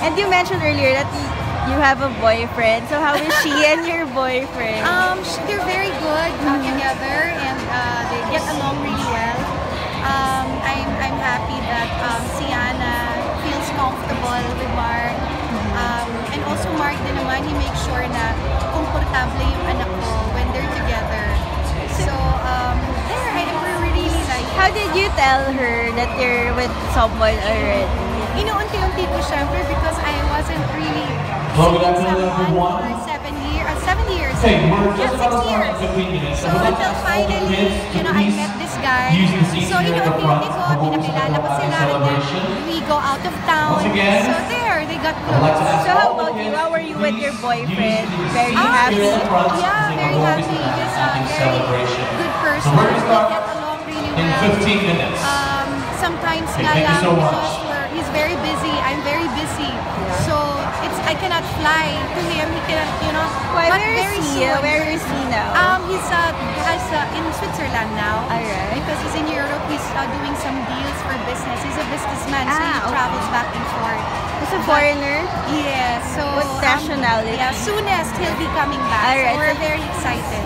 And you mentioned earlier that you have a boyfriend. So how is she and your boyfriend? They're very good together, and they get along really well. I'm happy that Sienna feels comfortable with Mark. And also Mark din naman, he makes sure na komportable yung anak ko when they're together. So, we're really like... How did you tell her that you're with someone already? Inuunti-unti ko syempre because I wasn't really seeing someone for 7 years. 7 years. Yeah, 6 years. So until finally, I met this guy. So inuunti-unti ko, pinakilala ko sila, and then we go out of town. So there, they got close. So how about you? How were you with your boyfriend? Very happy? Yeah, very happy. He's a very good person. We get along really well. In 15 minutes. Sometimes nga lang because he's very busy, I'm very busy. So I cannot fly to him. He cannot, Why, not where very is he? soon. Where is he now? He's in Switzerland now. Alright. Because he's in Europe, he's doing some deals for business. He's a businessman, so he Okay. travels back and forth. He's a foreigner? Yeah, so What nationality? yeah, soonest he'll be coming back. Alright. So we're very excited.